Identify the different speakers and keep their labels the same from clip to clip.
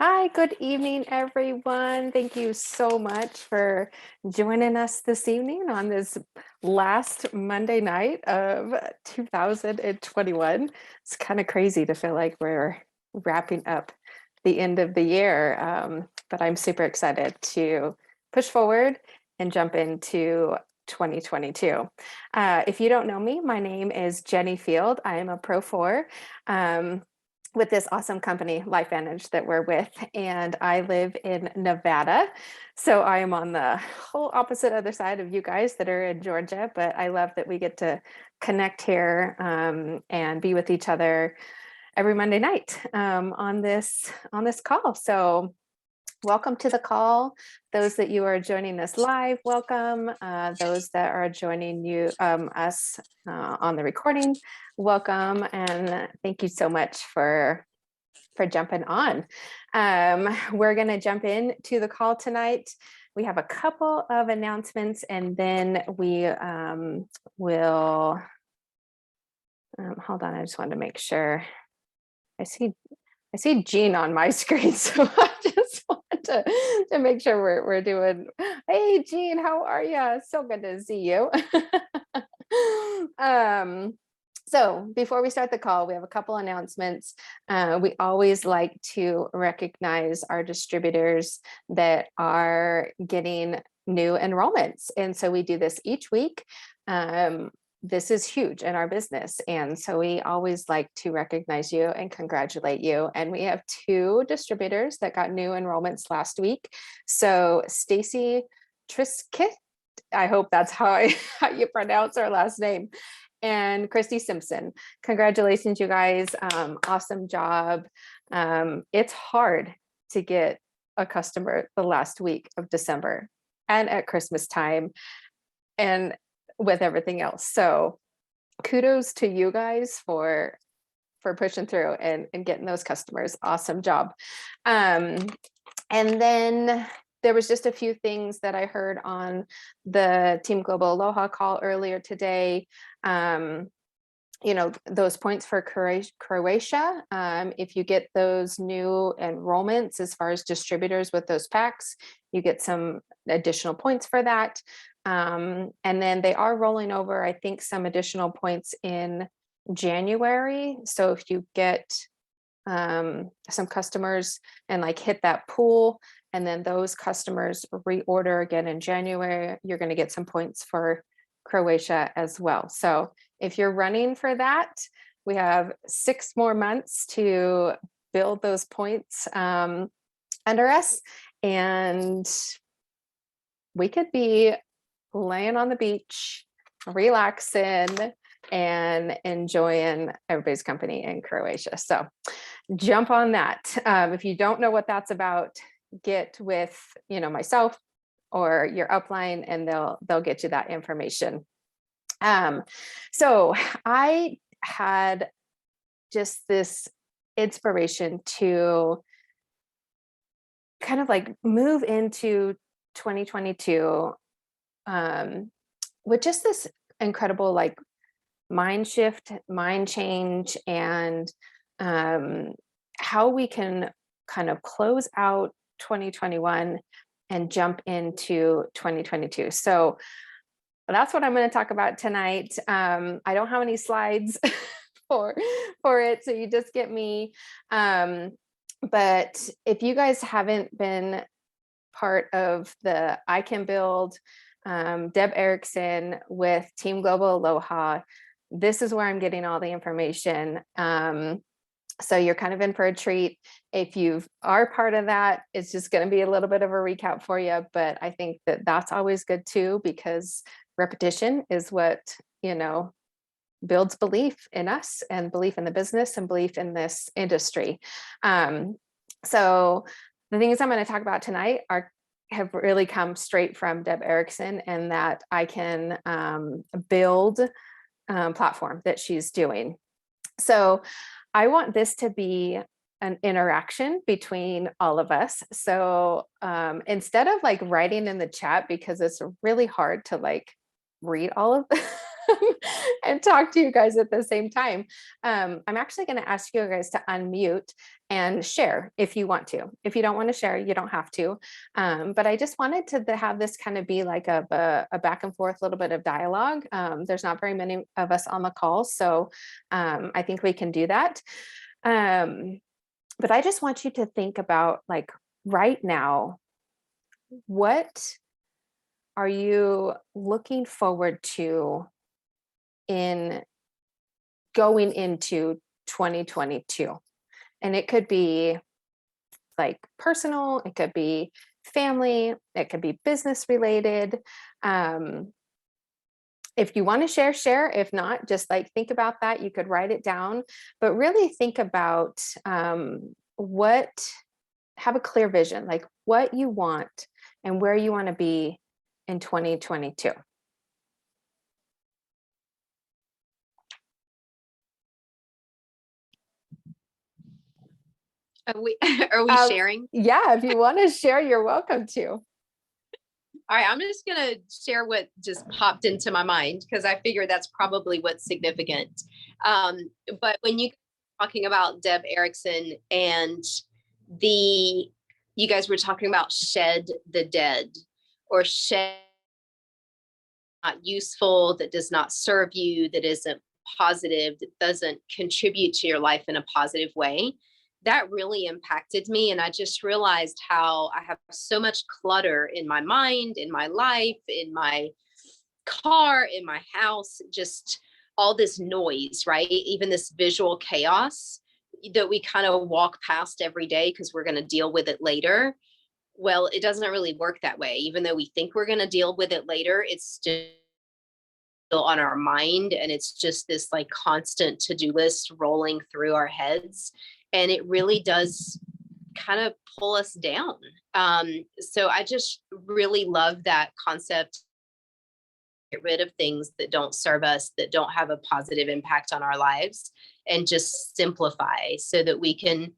Speaker 1: Hi, good evening, everyone. Thank you so much for joining us this evening on this last Monday night of 2021. It's kind of crazy to feel like we're wrapping up the end of the year, but I'm super excited to push forward and jump into 2022. If you don't know me, my name is Jenny Field. I am a Pro 4. With this awesome company, LifeVantage, that we're with, and I live in Nevada. So I am on the whole opposite other side of you guys that are in Georgia, but I love that we get to connect here and be with each other every Monday night on this call. So welcome to the call. Those that you are joining us live, welcome. Those that are joining us on the recording, welcome. And thank you so much for jumping on. We're going to jump into the call tonight. We have a couple of announcements, and then we will. Hold on, I just wanted to make sure. I see Jean on my screen, so I just want to make sure we're doing. Hey, Jean, how are you? So good to see you. um, so before we start the call, we have a couple announcements. We always like to recognize our distributors that are getting new enrollments, and so we do this each week. This is huge in our business. And so we always like to recognize you and congratulate you. And we have two distributors that got new enrollments last week. So Stacy Triskett, I hope that's how how you pronounce her last name, and Christy Simpson. Congratulations, you guys. Awesome job. It's hard to get a customer the last week of December and at Christmas time, and with everything else. So kudos to you guys for pushing through and getting those customers. Awesome job. And then there was just a few things that I heard on the Team Global Aloha call earlier today. Those points for Croatia, if you get those new enrollments as far as distributors with those packs, you get some additional points for that. And then they are rolling over, I think, some additional points in January. So if you get some customers and like hit that pool, and then those customers reorder again in January, you're going to get some points for Croatia as well. So if you're running for that, we have 6 more months to build those points under us, and we could be laying on the beach, relaxing, and enjoying everybody's company in Croatia. So jump on that. If you don't know what that's about, get with myself or your upline, and they'll get you that information. So I had just this inspiration to kind of like move into 2022 with just this incredible like mind shift, mind change, and how we can kind of close out 2021 and jump into 2022. So that's what I'm going to talk about tonight. I don't have any slides for it, so you just get me. But if you guys haven't been part of the I Can Build, Deb Erickson with Team Global Aloha, this is where I'm getting all the information. So you're kind of in for a treat. If you are part of that, it's just going to be a little bit of a recap for you. But I think that that's always good too, because repetition is what, builds belief in us and belief in the business and belief in this industry. So the things I'm going to talk about tonight have really come straight from Deb Erickson, and that I Can Build platform that she's doing. So I want this to be an interaction between all of us. So instead of like writing in the chat, because it's really hard to like read all of and talk to you guys at the same time. I'm actually going to ask you guys to unmute and share if you want to. If you don't want to share, you don't have to. But I just wanted to have this kind of be like a back and forth, little bit of dialogue. There's not very many of us on the call, so I think we can do that. But I just want you to think about, like, right now, what are you looking forward to in going into 2022? And it could be like personal, it could be family, it could be business related. If you want to share, share. If not, just like think about that. You could write it down, but really think about what, have a clear vision, like what you want and where you want to be in 2022.
Speaker 2: Are we sharing?
Speaker 1: Yeah, if you want to share, you're welcome to.
Speaker 2: All right, I'm just going to share what just popped into my mind because I figure that's probably what's significant. But when you talking about Deb Erickson and you guys were talking about shed the dead, or shed not useful, that does not serve you, that isn't positive, that doesn't contribute to your life in a positive way. That really impacted me. And I just realized how I have so much clutter in my mind, in my life, in my car, in my house, just all this noise, right? Even this visual chaos that we kind of walk past every day because we're going to deal with it later. Well, it doesn't really work that way. Even though we think we're going to deal with it later, it's still on our mind. And it's just this like constant to-do list rolling through our heads. And it really does kind of pull us down. So I just really love that concept. Get rid of things that don't serve us, that don't have a positive impact on our lives, and just simplify so that we can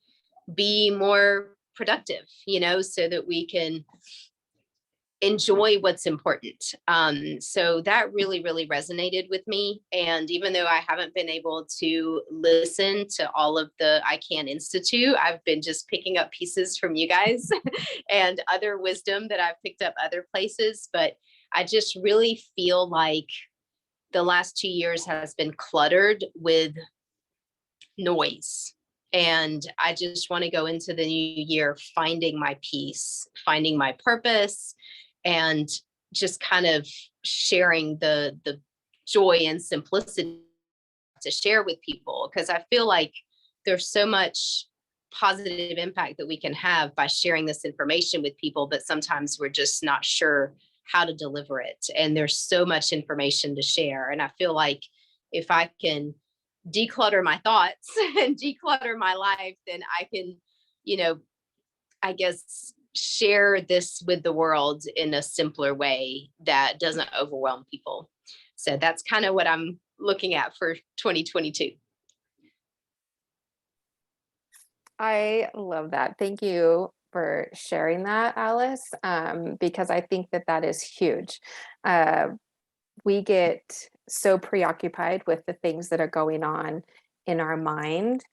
Speaker 2: be more productive, so that we can enjoy what's important. So that really, really resonated with me. And even though I haven't been able to listen to all of the I Can Institute, I've been just picking up pieces from you guys and other wisdom that I've picked up other places. But I just really feel like the last 2 years has been cluttered with noise. And I just want to go into the new year finding my peace, finding my purpose, and just kind of sharing the joy and simplicity to share with people. Because I feel like there's so much positive impact that we can have by sharing this information with people, but sometimes we're just not sure how to deliver it. And there's so much information to share. And I feel like if I can declutter my thoughts and declutter my life, then I can, I guess, share this with the world in a simpler way that doesn't overwhelm people. So that's kind of what I'm looking at for 2022.
Speaker 1: I love that. Thank you for sharing that, Alice, because I think that is huge. We get so preoccupied with the things that are going on in our mind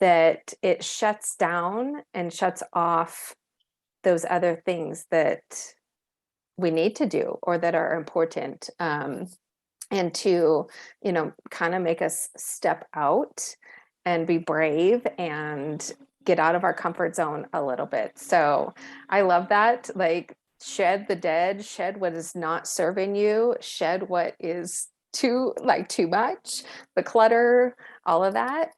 Speaker 1: that it shuts down and shuts off those other things that we need to do or that are important, and to, kind of make us step out and be brave and get out of our comfort zone a little bit. So I love that. Like, shed the dead, shed what is not serving you, shed what is too much, the clutter, all of that,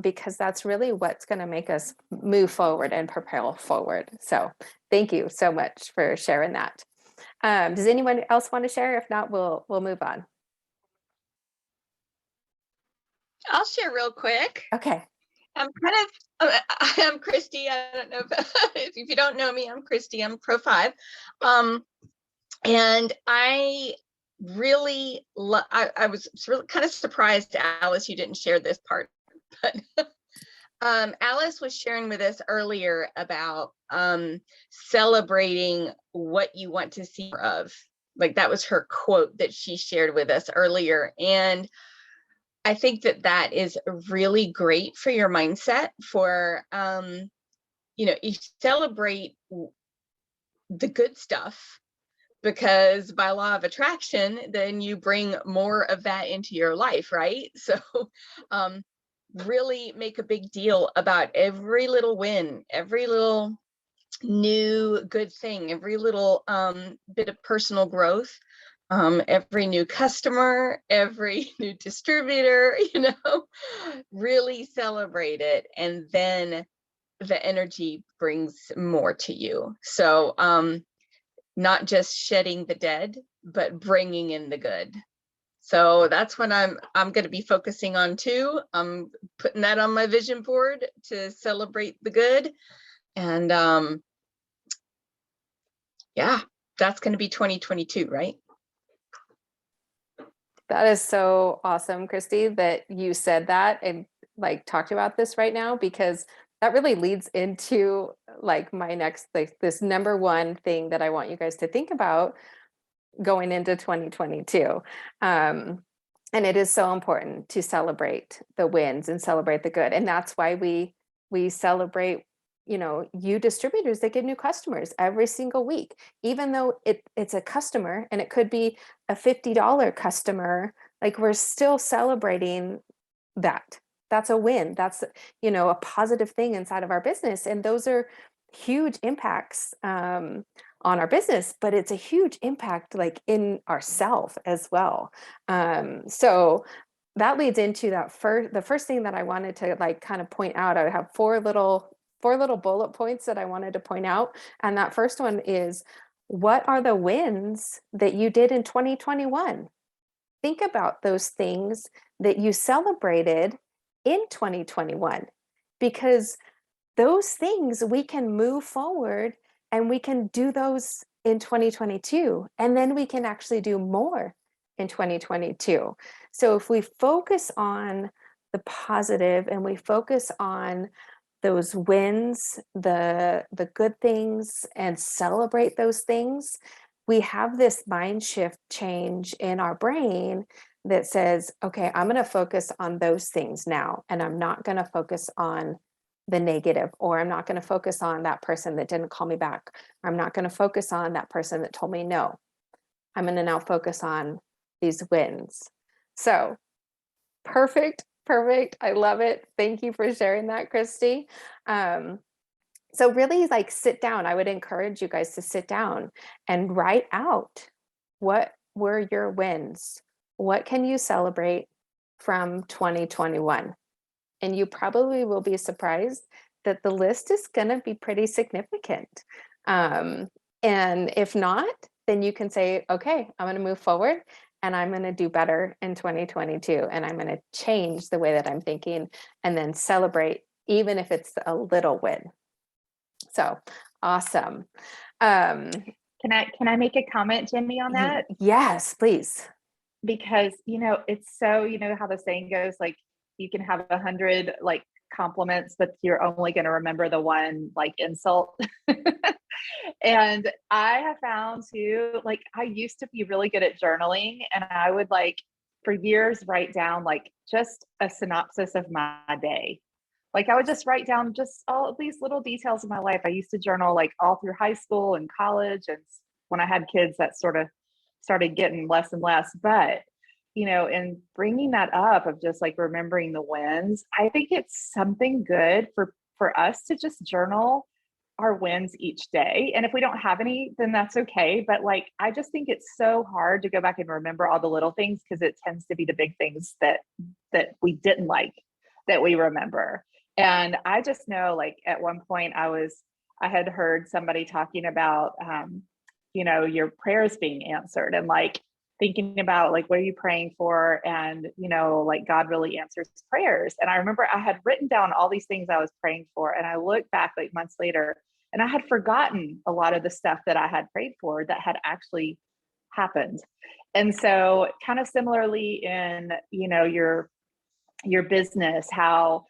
Speaker 1: because that's really what's going to make us move forward and propel forward. So thank you so much for sharing that. Does anyone else want to share? If not, we'll move on.
Speaker 3: I'll share real quick.
Speaker 1: Okay.
Speaker 3: I'm Christy. I don't know if you don't know me, I'm Christy. I'm Pro 5. And I really I was really kind of surprised, Alice, you didn't share this part, but Alice was sharing with us earlier about celebrating what you want to see more of like that was her quote that she shared with us earlier. And I think that that is really great for your mindset for, you celebrate the good stuff, because by law of attraction, then you bring more of that into your life, right? So really make a big deal about every little win, every little new good thing, every little bit of personal growth, every new customer, every new distributor, really celebrate it. And then the energy brings more to you. So not just shedding the dead, but bringing in the good. So that's what I'm going to be focusing on too. I'm putting that on my vision board to celebrate the good. And yeah, that's going to be 2022, right?
Speaker 1: That is so awesome, Christy, that you said that and like talked about this right now, because that really leads into like my next, like this number one thing that I want you guys to think about going into 2022. And it is so important to celebrate the wins and celebrate the good. And that's why we celebrate, you distributors that get new customers every single week, even though it's a customer and it could be a $50 customer, like we're still celebrating that. That's a win. That's, a positive thing inside of our business. And those are huge impacts on our business, but it's a huge impact like in ourself as well. So that leads into the first thing that I wanted to like kind of point out. I have four little bullet points that I wanted to point out. And that first one is, what are the wins that you did in 2021? Think about those things that you celebrated in 2021, because those things we can move forward and we can do those in 2022, and then we can actually do more in 2022. So if we focus on the positive and we focus on those wins, the good things, and celebrate those things, we have this mind shift change in our brain that says, okay, I'm going to focus on those things now, and I'm not going to focus on the negative, or I'm not going to focus on that person that didn't call me back. I'm not going to focus on that person that told me no. I'm going to now focus on these wins. So perfect. I love it. Thank you for sharing that, Christy. So really like sit down. I would encourage you guys to sit down and write out, what were your wins? What can you celebrate from 2021? And you probably will be surprised that the list is going to be pretty significant. And if not, then you can say, okay, I'm going to move forward and I'm going to do better in 2022. And I'm going to change the way that I'm thinking, and then celebrate, even if it's a little win. So awesome.
Speaker 4: Can I make a comment, Jimmy, on that?
Speaker 1: Yes, please.
Speaker 4: Because, it's so, how the saying goes, like, you can have 100 like compliments, but you're only going to remember the one like insult. And I have found too, like, I used to be really good at journaling, and I would like for years write down like just a synopsis of my day. Like I would just write down just all these little details of my life. I used to journal like all through high school and college. And when I had kids, that sort of started getting less and less. But, and bringing that up of just like remembering the wins, I think it's something good for us to just journal our wins each day. And if we don't have any, then that's okay. But like, I just think it's so hard to go back and remember all the little things, because it tends to be the big things that we didn't like that we remember. And I just know, like, at one point I had heard somebody talking about, your prayers being answered, and like thinking about like, what are you praying for? And, like God really answers prayers. And I remember I had written down all these things I was praying for. And I looked back like months later, and I had forgotten a lot of the stuff that I had prayed for that had actually happened. And so kind of similarly in, your business, how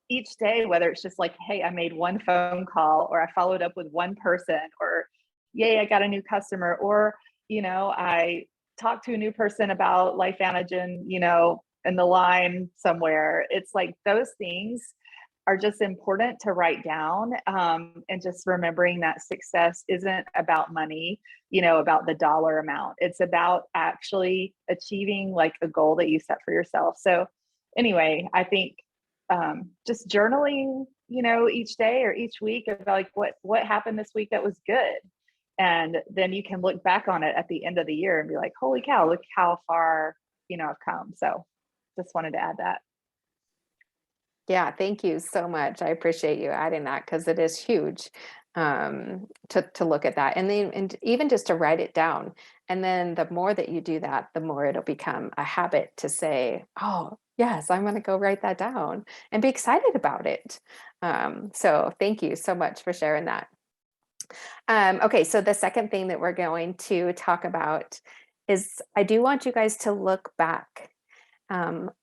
Speaker 4: each day, whether it's just like, hey, I made one phone call, or I followed up with one person, or yay, I got a new customer, or, I talked to a new person about LifeVantage, in the line somewhere. It's like those things are just important to write down, and just remembering that success isn't about money, about the dollar amount. It's about actually achieving like a goal that you set for yourself. So anyway, I think just journaling, each day or each week of like what happened this week that was good. And then you can look back on it at the end of the year and be like, holy cow, look how far, I've come. So just wanted to add that.
Speaker 1: Yeah, thank you so much. I appreciate you adding that because it is huge to look at that, and then and even just to write it down. And then the more that you do that, the more it'll become a habit to say, "Oh, yes, I'm going to go write that down," and be excited about it. So thank you so much for sharing that. Okay, so the second thing that we're going to talk about is I do want you guys to look back.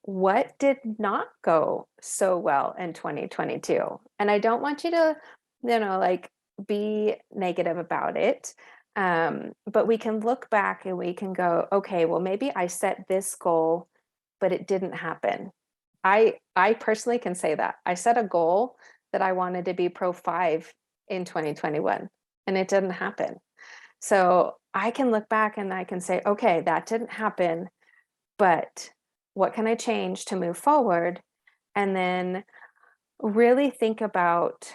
Speaker 1: What did not go so well in 2022? And I don't want you to, like be negative about it. But we can look back and we can go, okay, well, maybe I set this goal, but it didn't happen. I personally can say that. I set a goal that I wanted to be Pro 5 in 2021, and it didn't happen. So I can look back and I can say, okay, that didn't happen, but what can I change to move forward? And then really think about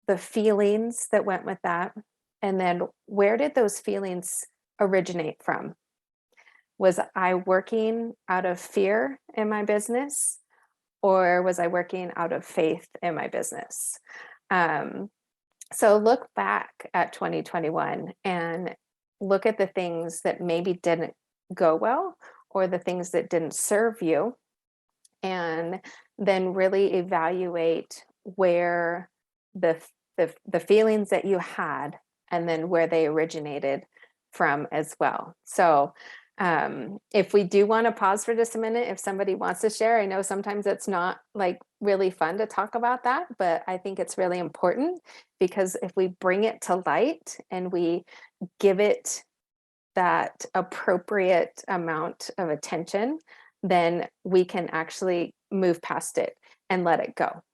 Speaker 1: the feelings that went with that. And then where did those feelings originate from? Was I working out of fear in my business, or was I working out of faith in my business? So look back at 2021 and look at the things that maybe didn't go well, or the things that didn't serve you, and then really evaluate where the feelings that you had, and then where they originated from as well. So if we do want to pause for just a minute, if somebody wants to share, I know sometimes it's not like really fun to talk about that, but I think it's really important, because if we bring it to light and we give it that appropriate amount of attention, then we can actually move past it and let it go.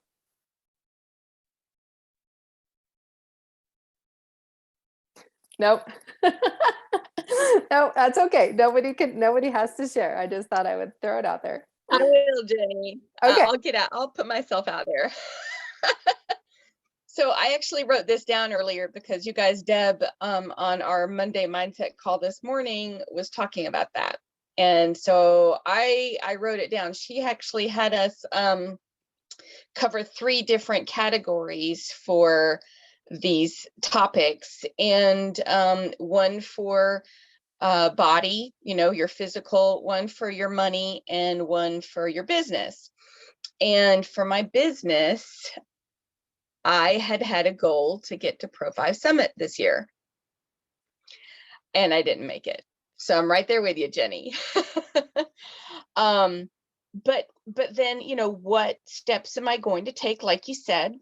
Speaker 1: Nope. No, that's okay. Nobody has to share. I just thought I would throw it out there.
Speaker 3: I will, Jenny.
Speaker 1: Okay.
Speaker 3: I'll get out. I'll put myself out there. So I actually wrote this down earlier because you guys, Deb, on our Monday Mindset call this morning was talking about that. And so I wrote it down. She actually had us cover 3 different categories for these topics, and one for body, your physical, one for your money, and one for your business. And for my business, I had a goal to get to Pro 5 Summit this year, and I didn't make it. So I'm right there with you, Jenny. But then, what steps am I going to take, like you said,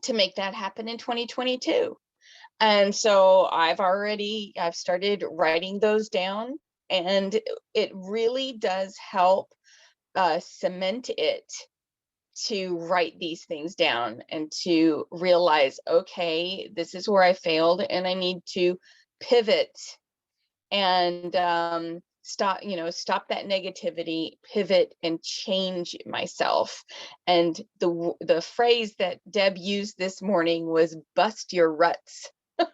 Speaker 3: to make that happen in 2022? And so I've started writing those down, and it really does help cement it, to write these things down and to realize, okay, this is where I failed and I need to pivot and stop that negativity, pivot and change myself. And the phrase that Deb used this morning was bust your ruts. I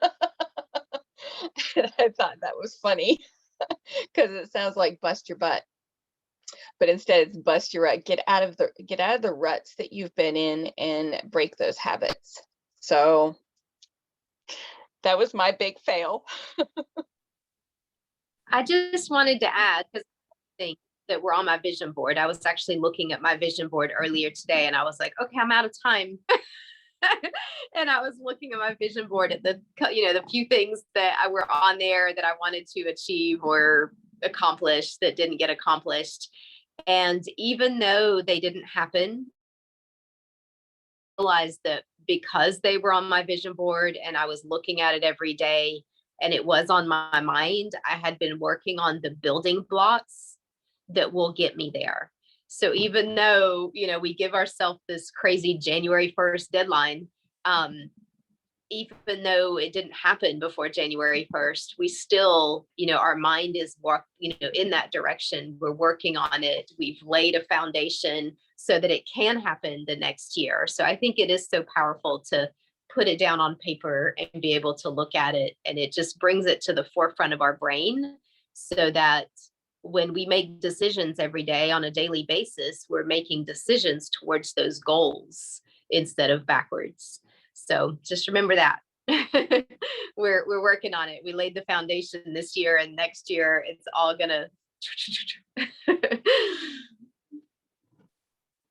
Speaker 3: thought that was funny because it sounds like bust your butt, but instead it's bust your rut. Get out of the ruts that you've been in and break those habits. So that was my big fail.
Speaker 2: I just wanted to add, because I think that we're on my vision board. I was actually looking at my vision board earlier today, and I was like, okay, I'm out of time. And I was looking at my vision board at the few things that were on there that I wanted to achieve or accomplish that didn't get accomplished. And even though they didn't happen realized that because they were on my vision board and I was looking at it every day and it was on my mind, I had been working on the building blocks that will get me there. So even though, we give ourselves this crazy January 1st deadline, even though it didn't happen before January 1st, we still, our mind is in that direction. We're working on it. We've laid a foundation so that it can happen the next year. So I think it is so powerful to put it down on paper and be able to look at it. And it just brings it to the forefront of our brain so that when we make decisions every day on a daily basis, we're making decisions towards those goals instead of backwards. So just remember that. we're working on it. We laid the foundation this year, and next year it's all gonna.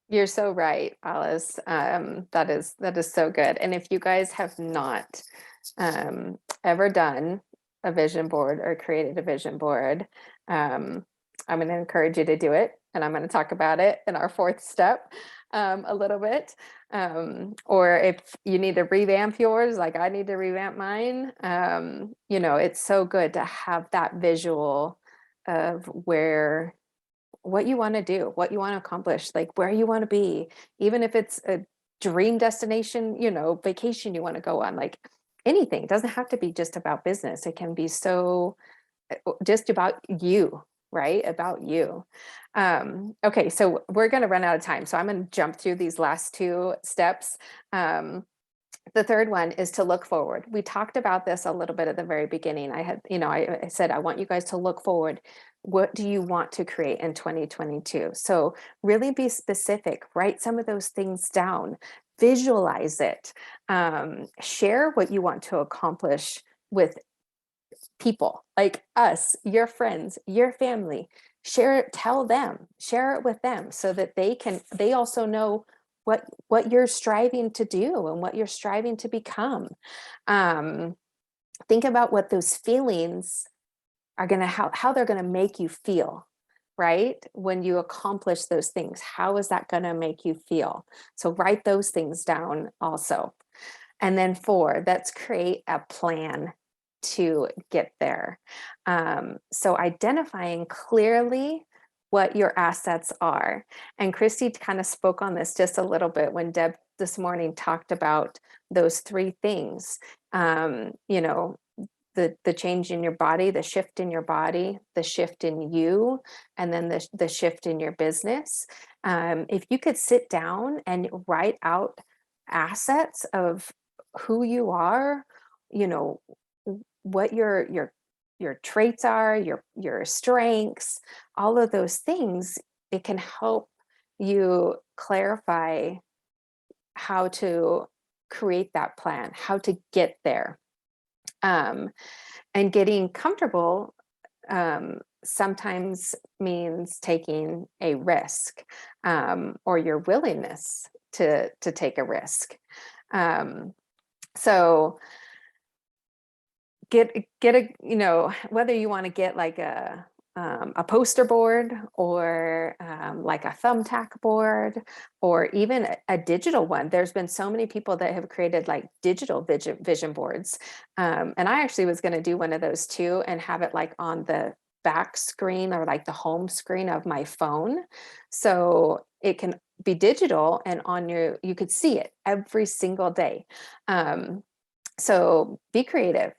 Speaker 1: You're so right, Alice. That is so good. And if you guys have not ever done a vision board or created a vision board, I'm going to encourage you to do it. And I'm going to talk about it in our fourth step a little bit. Or if you need to revamp yours, like I need to revamp mine, it's so good to have that visual of what you want to do, what you want to accomplish, like where you want to be, even if it's a dream destination, vacation you want to go on, like anything. It doesn't have to be just about business. It can be so just about you, right? About you. Okay, so we're going to run out of time. So I'm going to jump through these last two steps. The third one is to look forward. We talked about this a little bit at the very beginning. I said, I want you guys to look forward. What do you want to create in 2022? So really be specific, write some of those things down, visualize it, share what you want to accomplish with people like us, your friends, your family. Share it, share it with them so that they also know what you're striving to do and what you're striving to become. Think about what those feelings are going to, how they're going to make you feel, right? When you accomplish those things, how is that going to make you feel? So write those things down also. And then 4, let's create a plan to get there. So identifying clearly what your assets are. And Christy kind of spoke on this just a little bit when Deb this morning talked about those 3 things. The change in your body, the shift in your body, the shift in you, and then the shift in your business. If you could sit down and write out assets of who you are, what your traits are, your strengths, all of those things, it can help you clarify how to create that plan, how to get there. And getting comfortable sometimes means taking a risk, or your willingness to take a risk. So get a, whether you want to get like a poster board or like a thumbtack board or even a digital one. There's been so many people that have created like digital vision boards. And I actually was going to do one of those too and have it like on the back screen or like the home screen of my phone. So it can be digital and you could see it every single day. So be creative.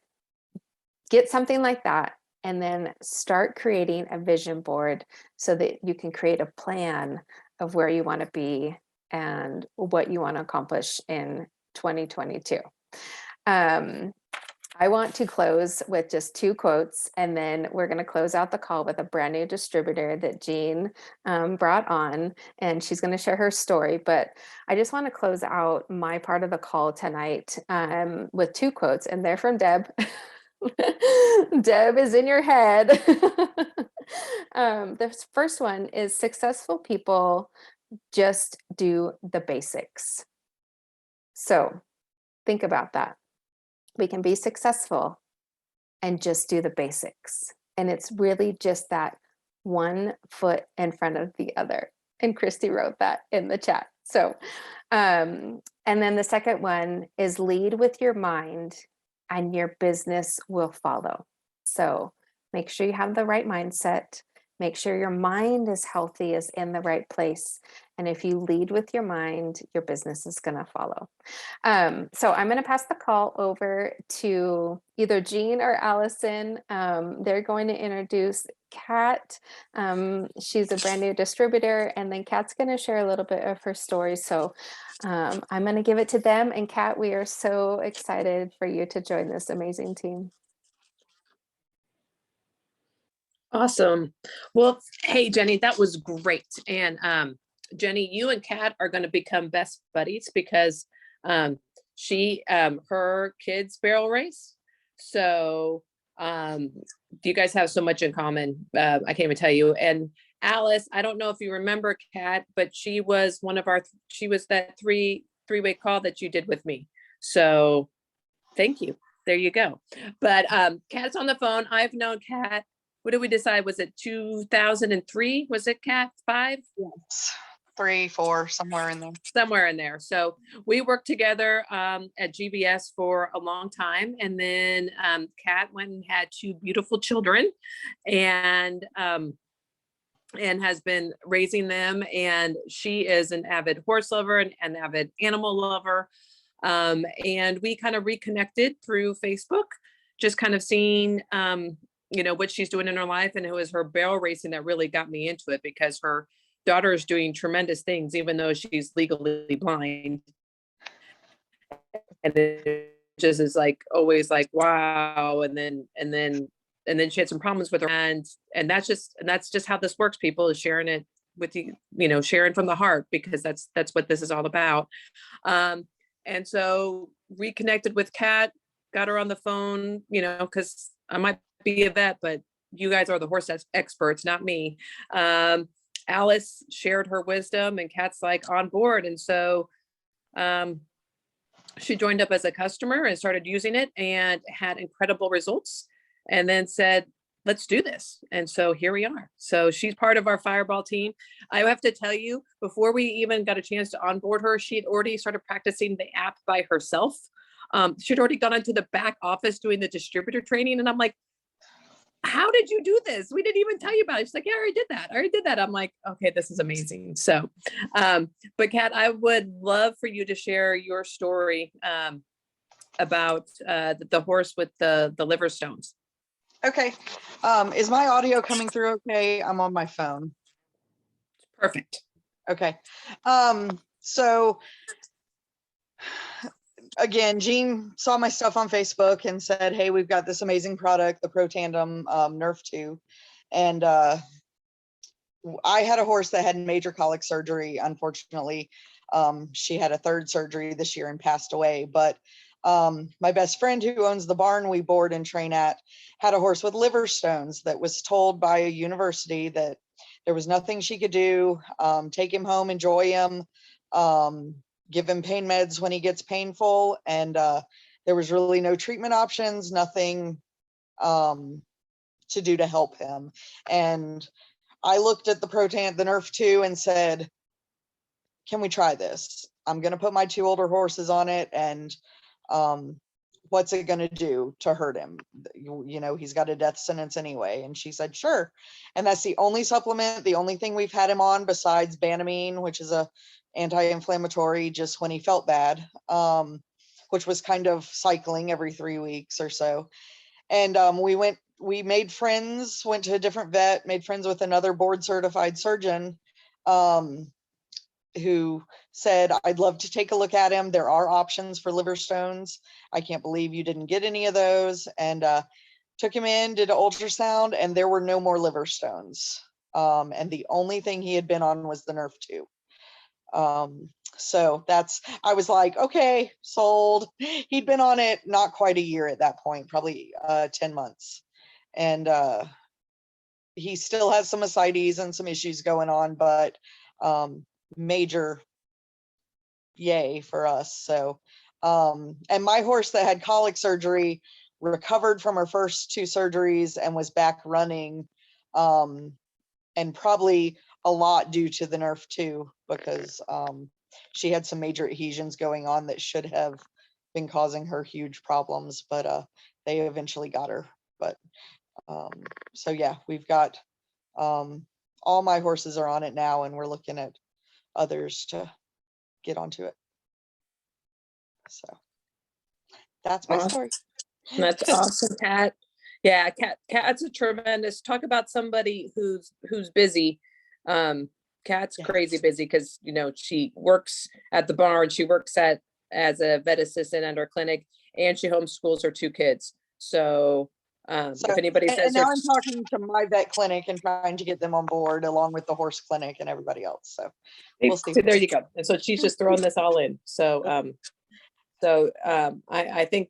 Speaker 1: Get something like that, and then start creating a vision board so that you can create a plan of where you want to be and what you want to accomplish in 2022. I want to close with just 2 quotes, and then we're going to close out the call with a brand new distributor that Jean brought on, and she's going to share her story. But I just want to close out my part of the call tonight with 2 quotes, and they're from Deb. Deb is in your head. The first one is successful people just do the basics. So think about that. We can be successful and just do the basics. And it's really just that one foot in front of the other. And Christy wrote that in the chat. So, and then the second one is lead with your mind and your business will follow. So make sure you have the right mindset. Make sure your mind is healthy, is in the right place. And if you lead with your mind, your business is going to follow. So I'm going to pass the call over to either Jean or Allison. They're going to introduce Kat. She's a brand new distributor, and then Kat's going to share a little bit of her story. So I'm going to give it to them. And Kat, we are so excited for you to join this amazing team.
Speaker 5: Awesome. Well, hey, Jenny, that was great. And Jenny, you and Kat are going to become best buddies because her kids barrel race. So you guys have so much in common. I can't even tell you. And Alice, I don't know if you remember Kat, but she was she was that three-way call that you did with me. So thank you. There you go. But Kat's on the phone. I've known Kat. What did we decide? Was it 2003? Was it Kat 5?
Speaker 6: Yes. 3, 4, somewhere in there.
Speaker 5: Somewhere in there. So we worked together at GBS for a long time. And then Kat went and had 2 beautiful children and has been raising them. And she is an avid horse lover and an avid animal lover. And we kind of reconnected through Facebook, just kind of seeing what she's doing in her life. And it was her barrel racing that really got me into it because her daughter is doing tremendous things, even though she's legally blind. And it just is like, always like, wow. And then she had some problems with her. And that's just how this works. People is sharing it with you, sharing from the heart, because that's what this is all about. And so reconnected with Kat, got her on the phone, cause I might be a vet, but you guys are the horse experts, not me. Alice shared her wisdom and Kat's like on board. And so she joined up as a customer and started using it and had incredible results, and then said, let's do this. And so here we are. So she's part of our Fireball team. I have to tell you, before we even got a chance to onboard her, she'd already started practicing the app by herself. She'd already gone into the back office doing the distributor training. And I'm like, how did you do this? We didn't even tell you about it. She's like, yeah, I already did that. I'm like, okay, this is amazing. So, but Kat, I would love for you to share your story about the horse with the liver stones.
Speaker 6: Okay. Is my audio coming through okay? I'm on my phone.
Speaker 5: Perfect.
Speaker 6: Okay. So again, Jean saw my stuff on Facebook and said, hey, we've got this amazing product, the Pro Tandem Nerf 2. And I had a horse that had major colic surgery. Unfortunately, she had a 3rd surgery this year and passed away. But my best friend who owns the barn we board and train at had a horse with liver stones that was told by a university that there was nothing she could do. Take him home, enjoy him, give him pain meds when he gets painful. And there was really no treatment options, nothing to do to help him. And I looked at the Nerf 2 and said, can we try this? I'm going to put my 2 older horses on it, and what's it going to do to hurt him? He's got a death sentence anyway. And she said, sure. And that's the only supplement, the only thing we've had him on besides Banamine, which is a anti-inflammatory, just when he felt bad, which was kind of cycling every 3 weeks or so. And we made friends, went to a different vet, made friends with another board certified surgeon who said, I'd love to take a look at him. There are options for liver stones. I can't believe you didn't get any of those. And took him in, did an ultrasound, and there were no more liver stones. And the only thing he had been on was the Nerf 2. So I was like, okay, sold. He'd been on it not quite a year at that point, probably 10 months. And he still has some ascites and some issues going on, but major yay for us. So and my horse that had colic surgery recovered from her first 2 surgeries and was back running, and probably a lot due to the Nerf 2, because she had some major adhesions going on that should have been causing her huge problems, but they eventually got her. But so yeah, we've got all my horses are on it now, and we're looking at others to get onto it. So that's my
Speaker 5: Awesome.
Speaker 6: story.
Speaker 5: That's awesome, Kat. Yeah, Kat's a tremendous, talk about somebody who's busy. Kat's
Speaker 6: Yeah.
Speaker 5: crazy busy because, you know, she works at the barn, she works as a vet assistant at our clinic, and she homeschools her 2 kids. So
Speaker 6: So,
Speaker 5: if anybody
Speaker 6: and
Speaker 5: says
Speaker 6: now
Speaker 5: they're-
Speaker 6: I'm talking to my vet clinic and trying to get them on board along with the horse clinic and everybody else. So we'll see.
Speaker 5: So there you go. And so she's just throwing this all in. So I think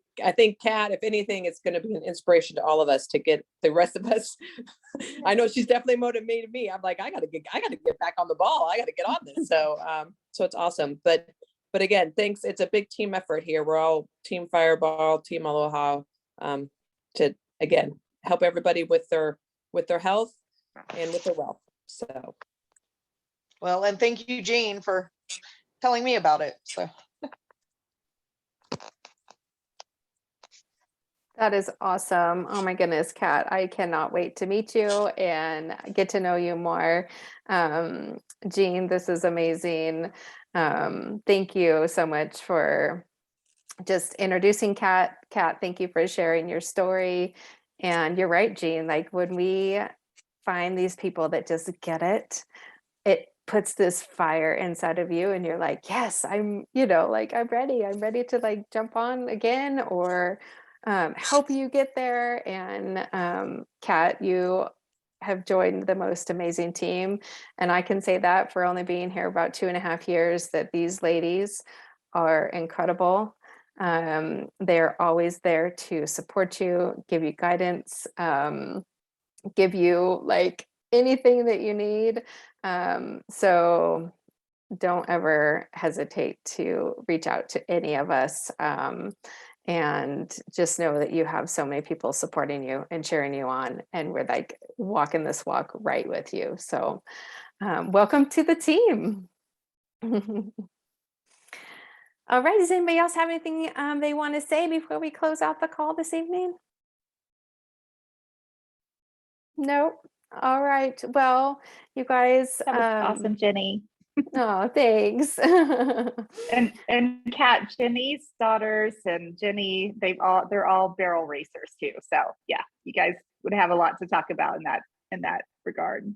Speaker 5: Kat, if anything, it's going to be an inspiration to all of us to get the rest of us. I know she's definitely motivated me. I'm like, I gotta get back on the ball. I gotta get on this. So so it's awesome. But again, thanks. It's a big team effort here. We're all Team Fireball, Team Aloha, to again help everybody with their health and with their wealth. So
Speaker 6: Well, and thank you, Jean, for telling me about it. So
Speaker 1: That is awesome. Oh my goodness, Kat, I cannot wait to meet you and get to know you more. Jean, this is amazing. Thank you so much for just introducing Kat. Kat, thank you for sharing your story. And you're right, Jean, like when we find these people that just get it, it puts this fire inside of you and you're like, yes, I'm, like I'm ready to like jump on again or help you get there. And Kat, you have joined the most amazing team. And I can say that for only being here about 2.5 years, that these ladies are incredible. They're always there to support you, give you guidance, give you like anything that you need. So don't ever hesitate to reach out to any of us. And just know that you have so many people supporting you and cheering you on. And we're like walking this walk right with you. So welcome to the team. All right. Does anybody else have anything they want to say before we close out the call this evening? No. All right. Well, you guys.
Speaker 4: That was awesome, Jenny.
Speaker 1: Oh, thanks.
Speaker 4: And Kat, Jenny's daughters and Jenny, they're all barrel racers too. So yeah, you guys would have a lot to talk about in that regard.